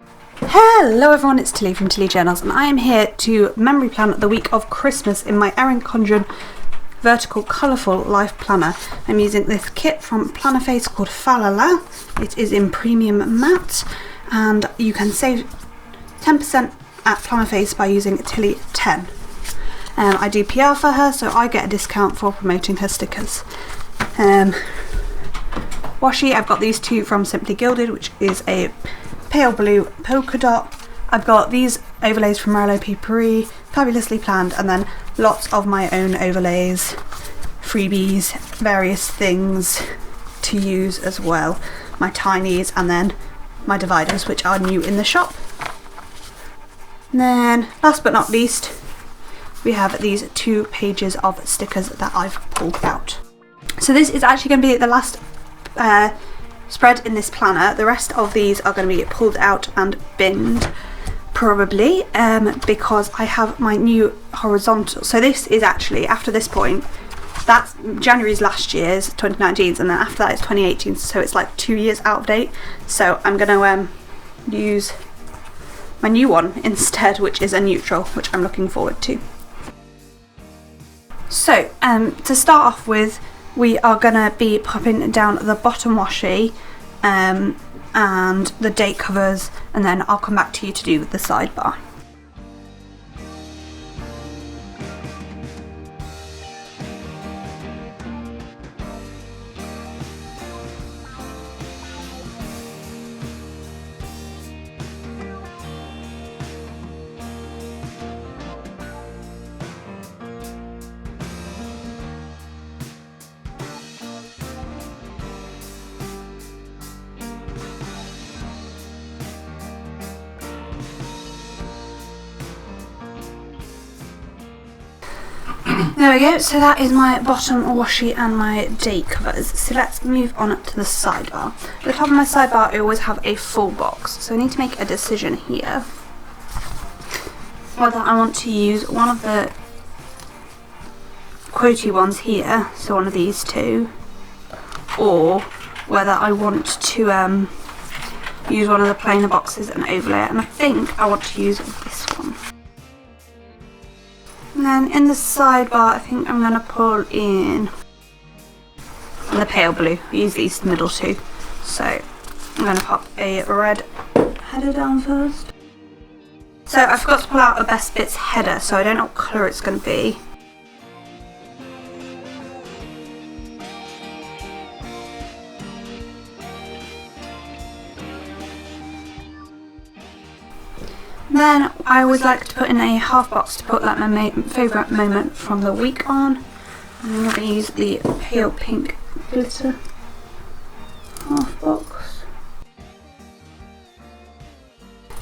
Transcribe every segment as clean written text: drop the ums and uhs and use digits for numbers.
Hello everyone, it's Tilly from Tilly Journals, and I am here to memory plan the week of Christmas in my Erin Condren vertical colourful life planner. I'm using this kit from Plannerface called Falala. It is in premium matte, and you can save 10% at Plannerface by using Tilly10. I do PR for her, so I get a discount for promoting her stickers. Washi, I've got these two from Simply Gilded, which is a pale blue polka dot. I've got these overlays from Marlowe P. Paris, fabulously planned, and then lots of my own overlays, freebies, various things to use as well. My tinies and then my dividers, which are new in the shop. And then last but not least, we have these 2 pages of stickers that I've pulled out. So this is actually going to be the last spread in this planner. The rest of these are going to be pulled out and binned probably, because I have my new horizontal. So this is actually, after this point, that's January's last year's, 2019's, and then after that it's 2018, so it's like 2 years out of date. So I'm going to use my new one instead, which is a neutral, which I'm looking forward to. So to start off with, we are going to be popping down the bottom washi and the date covers, and then I'll come back to you to do the sidebar. There we go, so that is my bottom washi and my date covers. So let's move on to the sidebar. At the top of my sidebar I always have a full box, so I need to make a decision here whether I want to use one of the quotey ones here, so one of these two, or whether I want to use one of the plainer boxes and overlay it, and I think I want to use this one. And then in the sidebar, I think I'm going to pull in the pale blue. I use these middle two. So I'm going to pop a red header down first. So I forgot to pull out a Best Bits header, so I don't know what colour it's going to be. Then I always like to put in a half box to put like my favourite moment from the week on. And I'm going to use the pale pink glitter half box.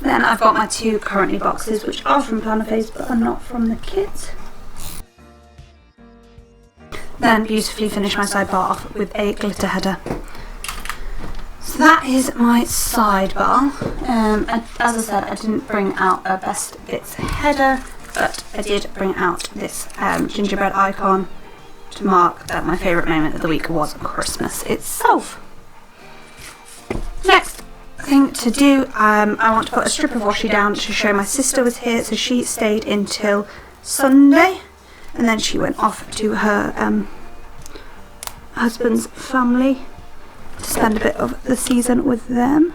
Then I've got my 2 currently boxes, which are from Plannerface but are not from the kit. Then beautifully finish my sidebar off with a glitter header. So that is my sidebar. As I said, I didn't bring out a Best Bits header, but I did bring out this gingerbread icon to mark that my favourite moment of the week was Christmas itself. Next thing to do, I want to put a strip of washi down to show my sister was here, so she stayed until Sunday, and then she went off to her husband's family to spend a bit of the season with them.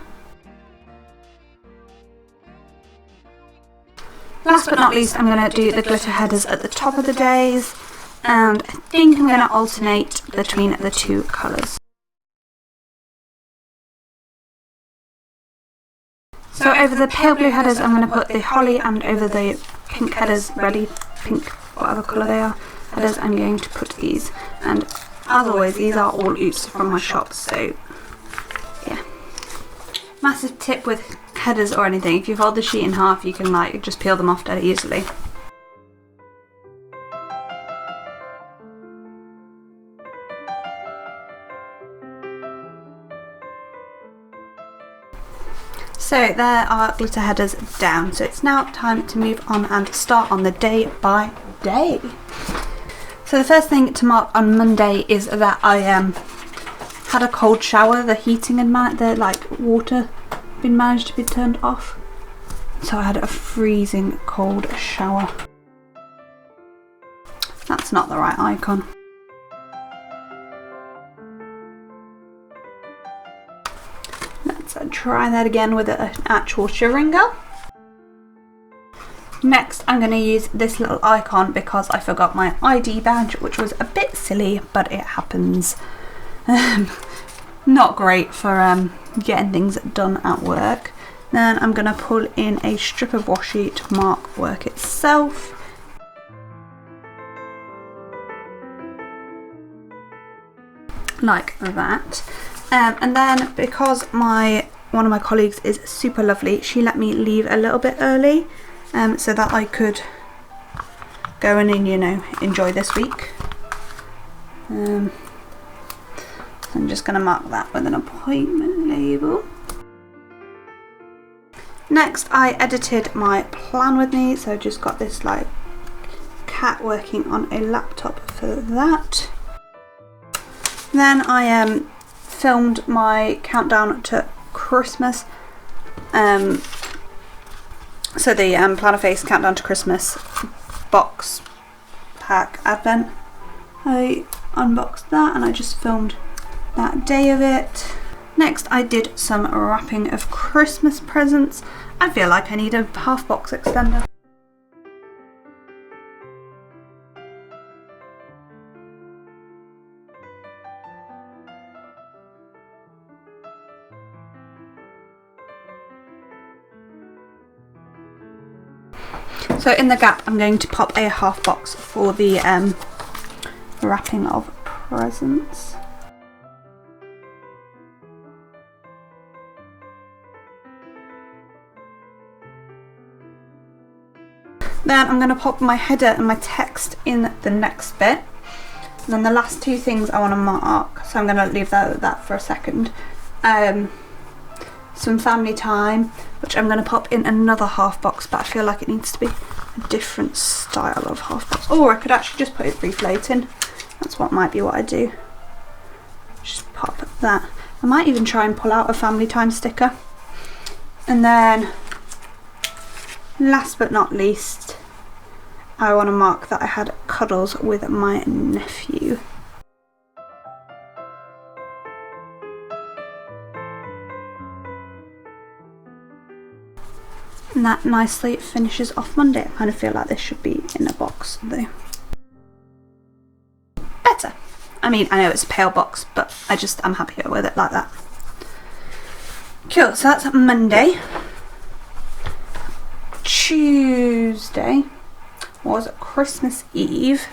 Last but not least, I'm going to do the glitter headers at the top of the days, and I think I'm going to alternate between the 2 colours. So over the pale blue headers I'm going to put the holly, and over the pink headers, reddy pink, whatever colour they are, headers, I'm going to put these. And as always, these are all oops from my shop, so yeah. Massive tip with headers or anything, if you fold the sheet in half you can like just peel them off dead easily. So there are glitter headers down, so it's now time to move on and start on the day by day. So the first thing to mark on Monday is that I had a cold shower. The heating in the like water managed to be turned off. So I had a freezing cold shower. That's not the right icon. Let's try that again with an actual shivering girl. Next, I'm going to use this little icon because I forgot my ID badge, which was a bit silly, but it happens. Not great for getting things done at work. Then I'm going to pull in a strip of washi to mark work itself. Like that. And then because one of my colleagues is super lovely, she let me leave a little bit early. So that I could go in and, you know, enjoy this week. I'm just going to mark that with an appointment label. Next, I edited my plan with me, so I just got this like cat working on a laptop for that. Then I filmed my countdown to Christmas. So the Plannerface Countdown to Christmas box pack advent. I unboxed that and I just filmed that day of it. Next I did some wrapping of Christmas presents. I feel like I need a half box extender. So in the gap I'm going to pop a half box for the wrapping of presents. Then I'm going to pop my header and my text in the next bit. And then the last two things I want to mark, so I'm going to leave that for a second. Some family time, which I'm going to pop in another half box, but I feel like it needs to be a different style of half box. Or I could actually just put it refloating. That's what might be what I do. Just pop that. I might even try and pull out a family time sticker. And then, last but not least, I want to mark that I had cuddles with my nephew. And that nicely finishes off Monday. I kind of feel like this should be in a box though. Better. I mean, I know it's a pale box, but I'm happier with it like that. Cool, so that's Monday. Tuesday was Christmas Eve.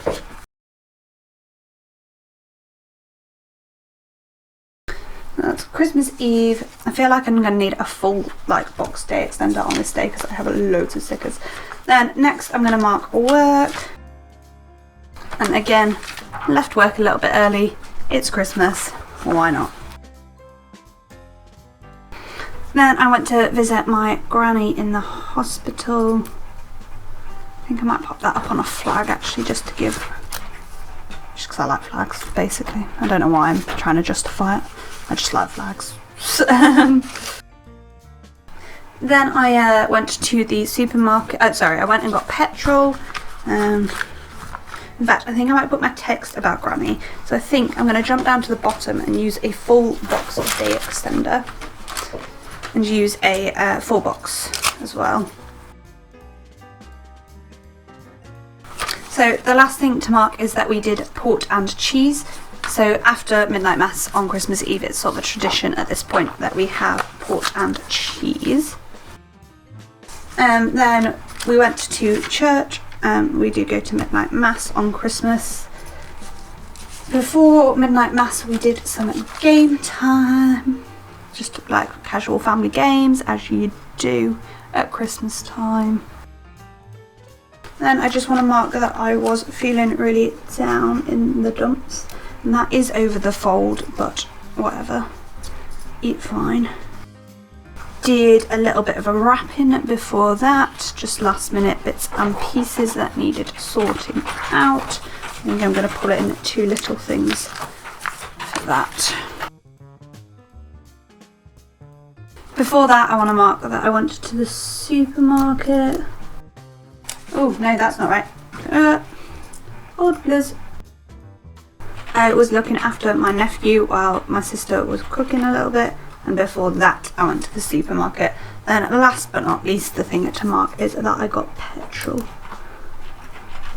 That's Christmas Eve. I feel like I'm going to need a full like box day extender on this day because I have loads of stickers. Then next I'm going to mark work. And again, left work a little bit early. It's Christmas. Why not? Then I went to visit my granny in the hospital. I think I might pop that up on a flag actually, just because I like flags basically. I don't know why I'm trying to justify it. I just like flags. Then I went to the supermarket. I went and got petrol. In fact, I think I might put my text about granny. So I think I'm going to jump down to the bottom and use a full box of day extender. And use a full box as well. So the last thing to mark is that we did port and cheese. So after midnight mass on Christmas Eve, it's sort of a tradition at this point that we have port and cheese. Then we went to church. We do go to midnight mass on Christmas. Before midnight mass we did some game time. Just like casual family games as you do at Christmas time. Then I just want to mark that I was feeling really down in the dumps. And that is over the fold, but whatever. Eat fine. Did a little bit of a wrapping before that. Just last minute bits and pieces that needed sorting out. I think I'm going to pull it in 2 little things for that. Before that, I want to mark that I went to the supermarket. Oh, no, that's not right. Hold please. I was looking after my nephew while my sister was cooking a little bit, and before that I went to the supermarket. Then last but not least, the thing to mark is that I got petrol.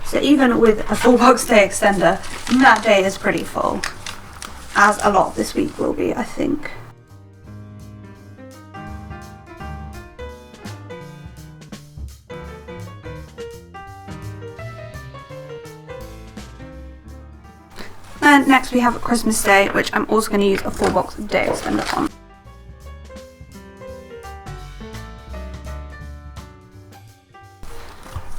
So even with a full box day extender, that day is pretty full, as a lot of this week will be, I think. And next we have Christmas Day, which I'm also going to use a full box day extender on.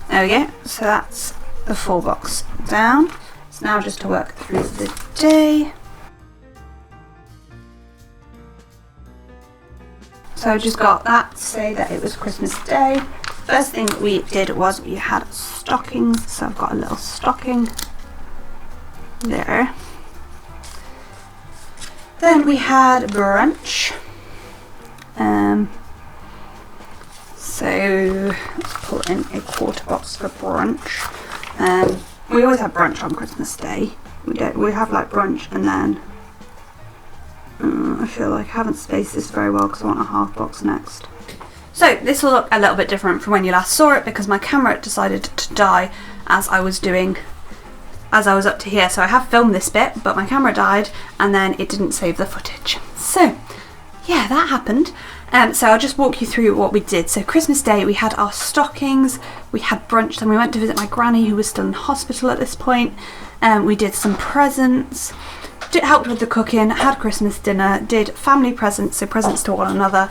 There we go, so that's the full box down. So now just to work through the day. So I just got that to say that it was Christmas Day. First thing we did was we had stockings, so I've got a little stocking there. Then we had brunch. So let's put in a quarter box for brunch. We always have brunch on Christmas Day. We have like brunch and then I feel like I haven't spaced this very well because I want a half box next. So this will look a little bit different from when you last saw it because my camera decided to die as I was up to here. So I have filmed this bit, but my camera died and then it didn't save the footage. So yeah, that happened. So I'll just walk you through what we did. So Christmas Day, we had our stockings, we had brunch, then we went to visit my granny who was still in hospital at this point. We did some presents, helped with the cooking, had Christmas dinner, did family presents, so presents to one another.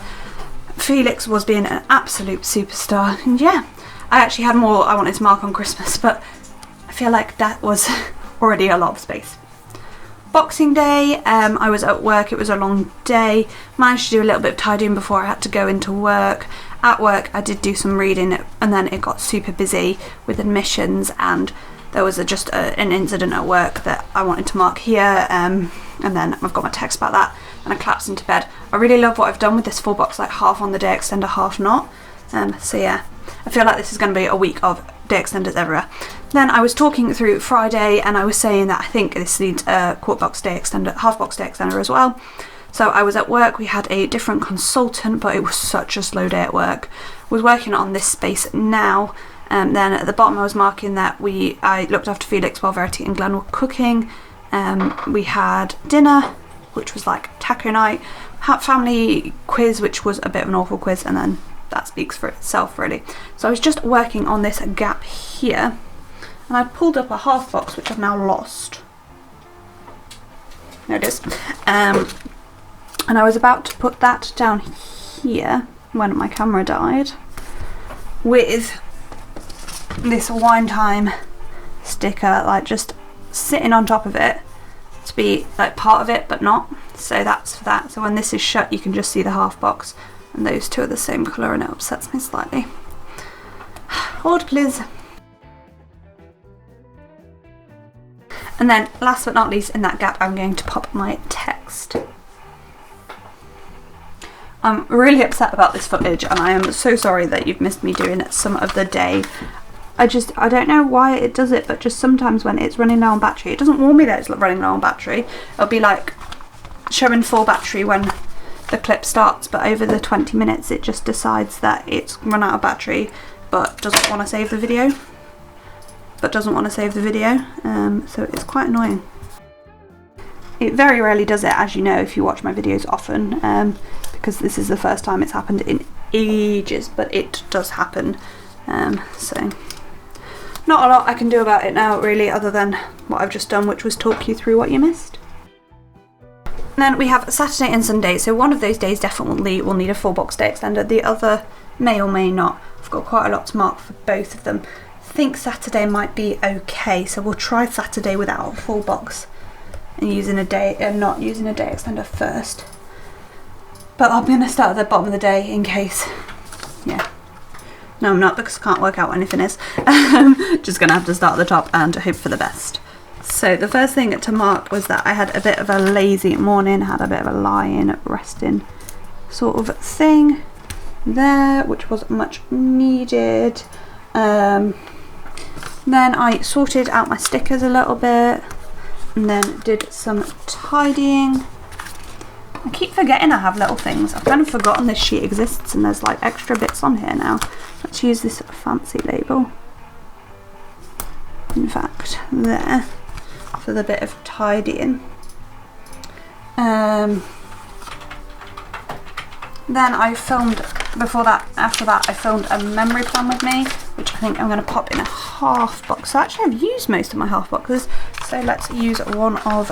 Felix was being an absolute superstar, and yeah, I actually had more I wanted to mark on Christmas, but I feel like that was already a lot of space. Boxing Day, I was at work, it was a long day, managed to do a little bit of tidying before I had to go into work. At work I did do some reading and then it got super busy with admissions and there was just an incident at work that I wanted to mark here, and then I've got my text about that and I collapsed into bed. I really love what I've done with this full box, like half on the day extender, half not. So yeah, I feel like this is going to be a week of day extenders everywhere. Then I was talking through Friday and I was saying that I think this needs a quarter box day extender, half box day extender as well. So I was at work, we had a different consultant, but it was such a slow day at work. I was working on this space now. Then at the bottom I was marking that I looked after Felix while Verity and Glenn were cooking. We had dinner, which was like taco night, had family quiz, which was a bit of an awful quiz, and then that speaks for itself really. So I was just working on this gap here and I pulled up a half box which I've now lost. There it is. And I was about to put that down here when my camera died with this wine time sticker like just sitting on top of it to be like part of it but not. So that's for that. So when this is shut you can just see the half box and those two are the same colour and it upsets me slightly. Hold please. And then last but not least in that gap I'm going to pop my text. I'm really upset about this footage and I am so sorry that you've missed me doing some of the day. I don't know why it does it, but just sometimes when it's running low on battery, it doesn't warn me that it's running low on battery. It'll be like showing full battery when the clip starts, but over the 20 minutes it just decides that it's run out of battery but doesn't want to save the video. So it's quite annoying. It very rarely does it, as you know if you watch my videos often, because this is the first time it's happened in ages, but it does happen. So not a lot I can do about it now really, other than what I've just done, which was talk you through what you missed. And then we have Saturday and Sunday, so one of those days definitely will need a full box day extender, the other may or may not. I've got quite a lot to mark for both of them. I think Saturday might be okay, so we'll try Saturday without a full box and not using a day extender first. But I'm going to start at the bottom of the day in case, yeah. No, I'm not, because I can't work out what anything is. Just going to have to start at the top and hope for the best. So the first thing to mark was that I had a bit of a lazy morning, had a bit of a lie-in, resting sort of thing there, which was much needed. Then I sorted out my stickers a little bit and then did some tidying. I keep forgetting I have little things. I've kind of forgotten this sheet exists and there's like extra bits on here now. Let's use this fancy label. In fact, there, for the bit of tidying. Then I filmed, after that I filmed a memory plan with me, which I think I'm going to pop in a half box. So actually I've used most of my half boxes, so let's use one of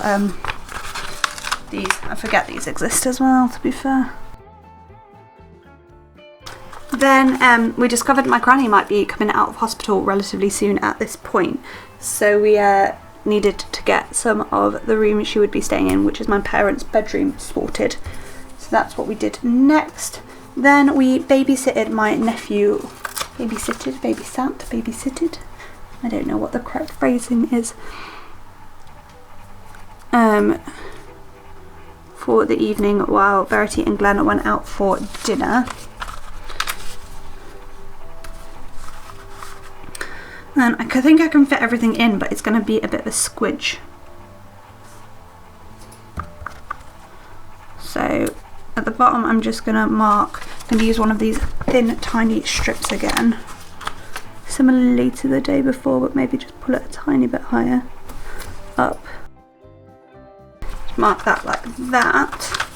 these. I forget these exist as well, to be fair. Then we discovered my granny might be coming out of hospital relatively soon at this point, so we needed to get some of the room she would be staying in, which is my parents' bedroom, sorted. So that's what we did next. Then we babysitted my nephew. Babysitted? I don't know what the correct phrasing is. For the evening while Verity and Glenn went out for dinner. Then I think I can fit everything in, but it's going to be a bit of a squidge. So at the bottom I'm just going to mark and use one of these thin tiny strips again, similarly to the day before, but maybe just pull it a tiny bit higher up. Just mark that like that.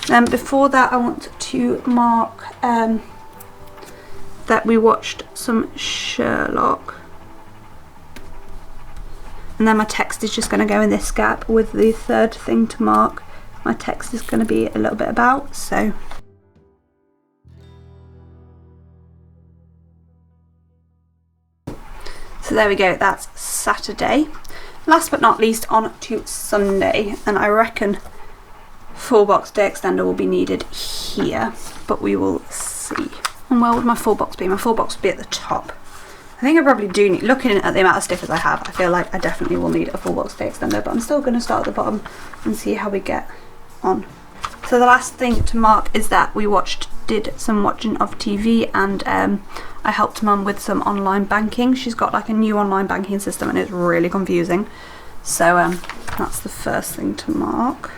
Then before that I want to mark that we watched some Sherlock. And then my text is just going to go in this gap with the third thing to mark. My text is going to be a little bit about, so. So there we go, that's Saturday. Last but not least, on to Sunday, and I reckon full box day extender will be needed here, but we will see. And where would my full box be? My full box would be at the top. I think I probably do need, looking at the amount of stickers I have, I feel like I definitely will need a full box day extender, but I'm still going to start at the bottom and see how we get on. So the last thing to mark is that we did some watching of TV, and I helped Mum with some online banking. She's got like a new online banking system and it's really confusing. So that's the first thing to mark.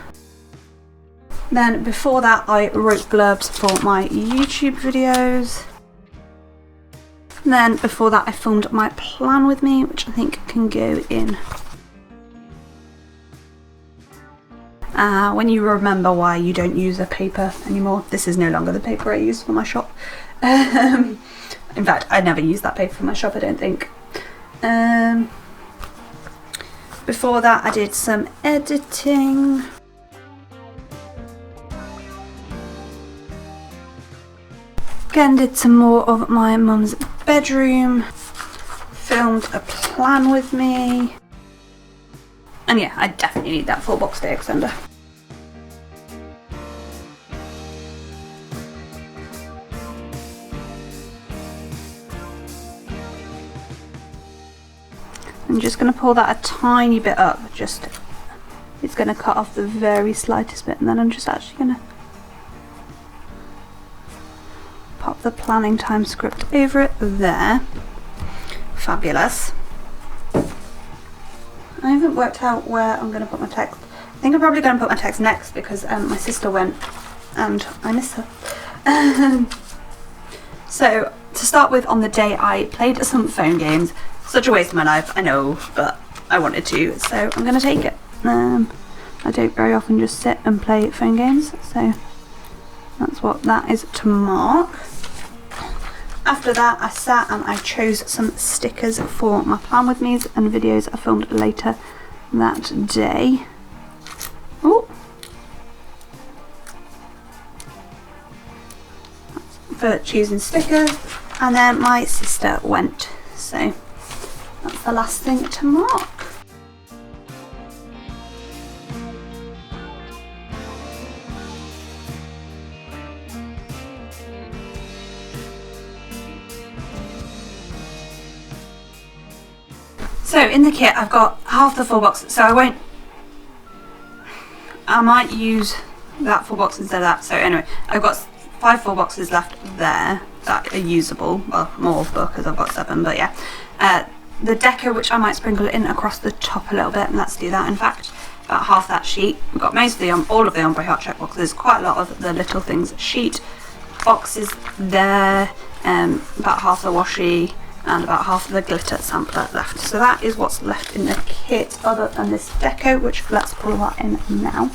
Then before that I wrote blurbs for my YouTube videos. And then before that I filmed my plan with me, which I think can go in. When you remember why you don't use a paper anymore. This is no longer the paper I use for my shop. In fact, I never use that paper for my shop, I don't think. Before that I did some editing. Again, did some more of my mum's bedroom. Filmed a plan with me. And yeah, I definitely need that full box day extender. I'm just going to pull that a tiny bit up, just it's going to cut off the very slightest bit, and then I'm just actually going to pop the planning time script over it there. Fabulous. I haven't worked out where I'm going to put my text. I think I'm probably going to put my text next because my sister went and I miss her. So to start with, on the day I played some phone games. Such a waste of my life, I know, but I wanted to, so I'm going to take it. I don't very often just sit and play phone games, so that's what that is to mark. After that I sat and I chose some stickers for my plan with me's and videos I filmed later that day. Oh, for choosing stickers, and then my sister went, so that's the last thing to mark. So in the kit I've got half the full box, so I might use that 4 boxes instead of that. So anyway, I've got 5 4 boxes left there that are usable. Well, more because I've got 7, but yeah. The deco, which I might sprinkle in across the top a little bit, and let's do that in fact. About half that sheet. We've got most of the all of the ombre heart check boxes, quite a lot of the little things sheet boxes there, about half the washi and about half of the glitter sampler left. So that is what's left in the kit other than this deco, which let's pull that in now.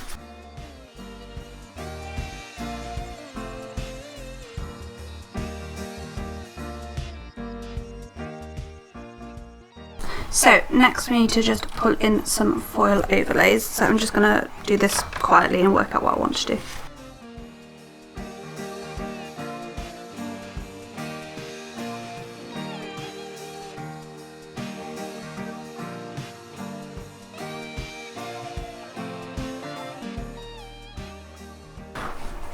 So next we need to just pull in some foil overlays. So I'm just going to do this quietly and work out what I want to do.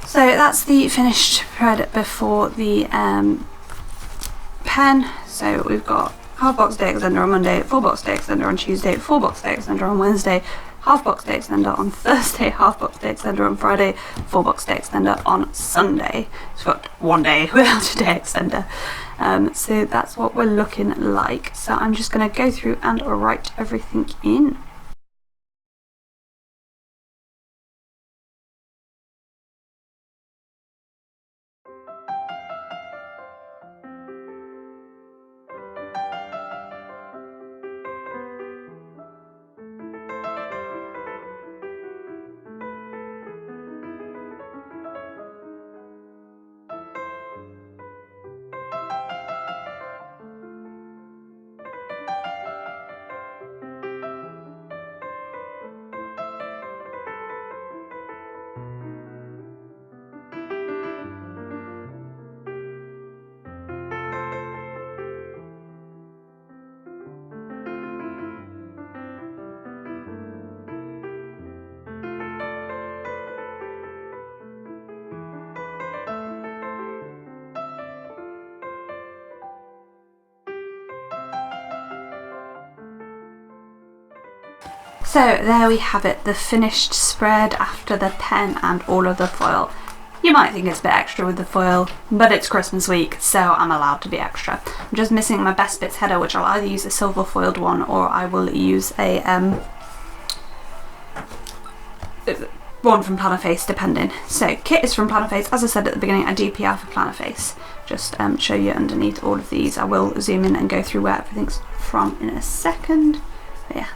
So that's the finished spread before the pen. So we've got half box day extender on Monday, 4 box day extender on Tuesday, 4 box day extender on Wednesday, half box day extender on Thursday, half box day extender on Friday, 4 box day extender on Sunday. So we've got 1 day without a day extender. So that's what we're looking like. So I'm just going to go through and write everything in. So there we have it, the finished spread after the pen and all of the foil. You might think it's a bit extra with the foil, but it's Christmas week, so I'm allowed to be extra. I'm just missing my Best Bits header, which I'll either use a silver foiled one or I will use a one from Plannerface, depending. So kit is from Plannerface. As I said at the beginning, I do PR for Plannerface. Just show you underneath all of these. I will zoom in and go through where everything's from in a second. But yeah.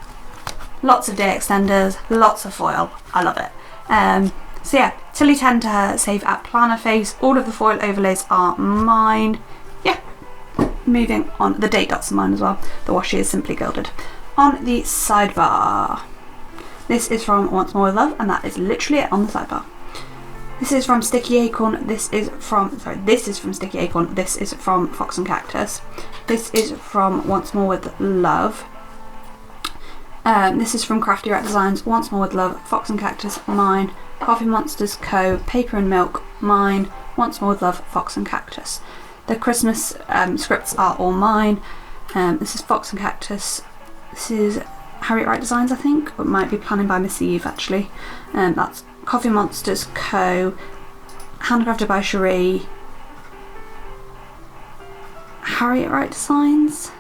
Lots of day extenders, lots of foil. I love it. So yeah, Tilly 10 to save at Plannerface. All of the foil overlays are mine. Yeah, moving on. The date dots are mine as well. The washi is Simply Gilded. On the sidebar, this is from Once More With Love, and that is literally it on the sidebar. This is from Sticky Acorn. This is from Sticky Acorn. This is from Fox and Cactus. This is from Once More With Love. This is from Crafty Rat Designs, Once More With Love, Fox and Cactus, mine, Coffee Monsters Co., Paper and Milk, mine, Once More With Love, Fox and Cactus. The Christmas scripts are all mine. This is Fox and Cactus. This is Harriet Wright Designs, I think, or it might be Planning by Miss Eve actually. That's Coffee Monsters Co., handcrafted by Cherie, Harriet Wright Designs,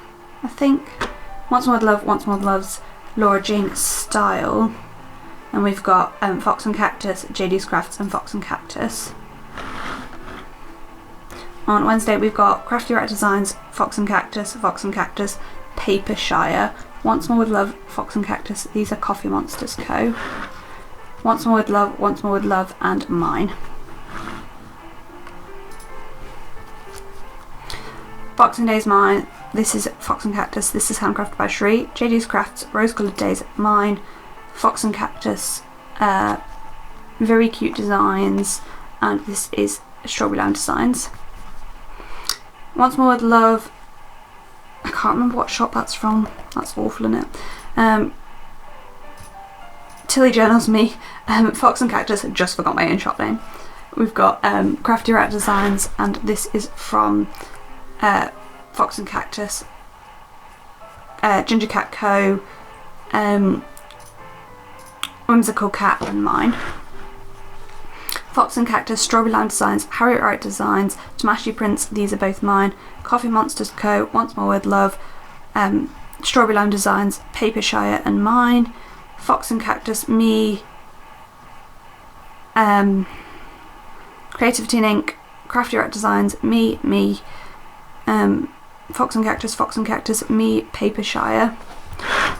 I think. Once More With Love, Once More With Love's Laura Jean Style, and we've got Fox and Cactus, JD's Crafts and Fox and Cactus. On Wednesday we've got Crafty Rat Designs, Fox and Cactus, Paper Shire, Once More With Love, Fox and Cactus. These are Coffee Monsters Co. Once More With Love and mine. Boxing Day's mine. This is Fox and Cactus, this is handcrafted by Cherie, JD's Crafts, Rose Coloured Days, mine, Fox and Cactus, very cute designs, and this is Strawberry Line Designs. Once More With Love, I can't remember what shop that's from, that's awful, isn't it? Tilly Journals Me, Fox and Cactus, just forgot my own shop name. We've got Crafty Rat Designs, and this is from Fox and Cactus, Ginger Cat Co., Whimsical Cat and mine. Fox and Cactus, Strawberry Lime Designs, Harriet Wright Designs, Tomashi Prints, these are both mine. Coffee Monsters Co., Once More With Love, Strawberry Lime Designs, Paper Shire and mine. Fox and Cactus, me. Creativity Inc., Crafty Rat Designs, me. Fox and Cactus, me, Paper Shire.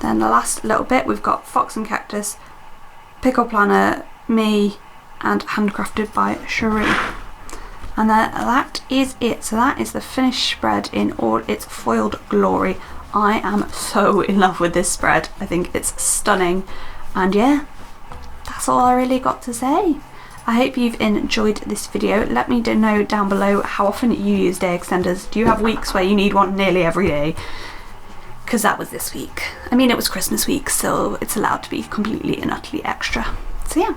Then the last little bit, we've got Fox and Cactus, Pickle Planner, me, and Handcrafted by Cherie. And that is it. So that is the finished spread in all its foiled glory. I am so in love with this spread. I think it's stunning. And yeah, that's all I really got to say. I hope you've enjoyed this video. Let me know down below how often you use day extenders. Do you have weeks where you need one nearly every day? Because that was this week. I mean, it was Christmas week, so it's allowed to be completely and utterly extra. So yeah,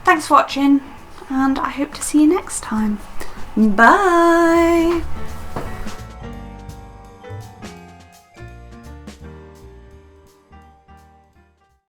thanks for watching, and I hope to see you next time. Bye!